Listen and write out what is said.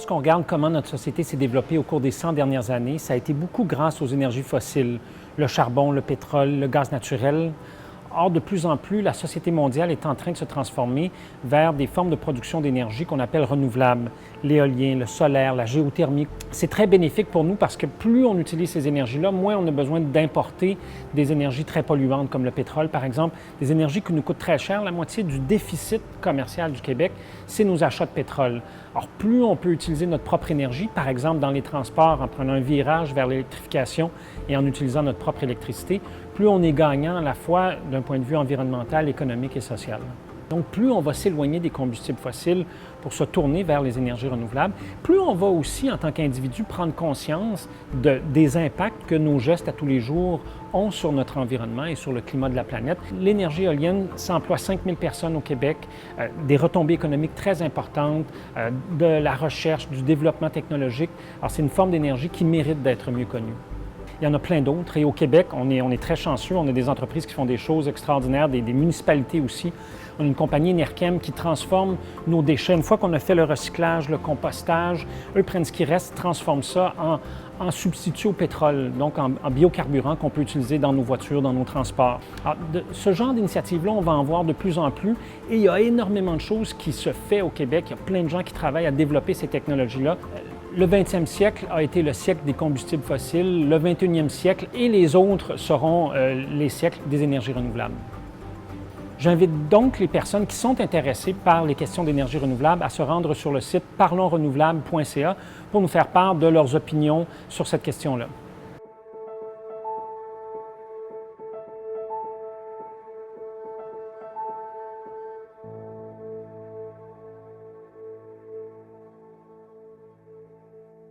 Lorsqu'on regarde comment notre société s'est développée au cours des 100 dernières années, ça a été beaucoup grâce aux énergies fossiles, le charbon, le pétrole, le gaz naturel. Or, de plus en plus, la société mondiale est en train de se transformer vers des formes de production d'énergie qu'on appelle renouvelables, l'éolien, le solaire, la géothermie. C'est très bénéfique pour nous parce que plus on utilise ces énergies-là, moins on a besoin d'importer des énergies très polluantes comme le pétrole, par exemple, des énergies qui nous coûtent très cher. La moitié du déficit commercial du Québec, c'est nos achats de pétrole. Alors, plus on peut utiliser notre propre énergie, par exemple dans les transports, en prenant un virage vers l'électrification et en utilisant notre propre électricité, plus on est gagnant à la fois d'un point de vue environnemental, économique et social. Donc, plus on va s'éloigner des combustibles fossiles pour se tourner vers les énergies renouvelables, plus on va aussi, en tant qu'individu, prendre conscience des impacts que nos gestes à tous les jours ont sur notre environnement et sur le climat de la planète. L'énergie éolienne, ça emploie 5 000 personnes au Québec, des retombées économiques très importantes, de la recherche, du développement technologique. Alors, c'est une forme d'énergie qui mérite d'être mieux connue. Il y en a plein d'autres. Et au Québec, on est très chanceux. On a des entreprises qui font des choses extraordinaires, des municipalités aussi. On a une compagnie Enerkem qui transforme nos déchets. Une fois qu'on a fait le recyclage, le compostage, eux prennent ce qui reste, transforment ça en substitut au pétrole, donc en biocarburant qu'on peut utiliser dans nos voitures, dans nos transports. Alors, ce genre d'initiative-là, on va en voir de plus en plus. Et il y a énormément de choses qui se font au Québec. Il y a plein de gens qui travaillent à développer ces technologies-là. Le 20e siècle a été le siècle des combustibles fossiles, le 21e siècle et les autres seront les siècles des énergies renouvelables. J'invite donc les personnes qui sont intéressées par les questions d'énergie renouvelable à se rendre sur le site parlonsrenouvelable.ca pour nous faire part de leurs opinions sur cette question-là.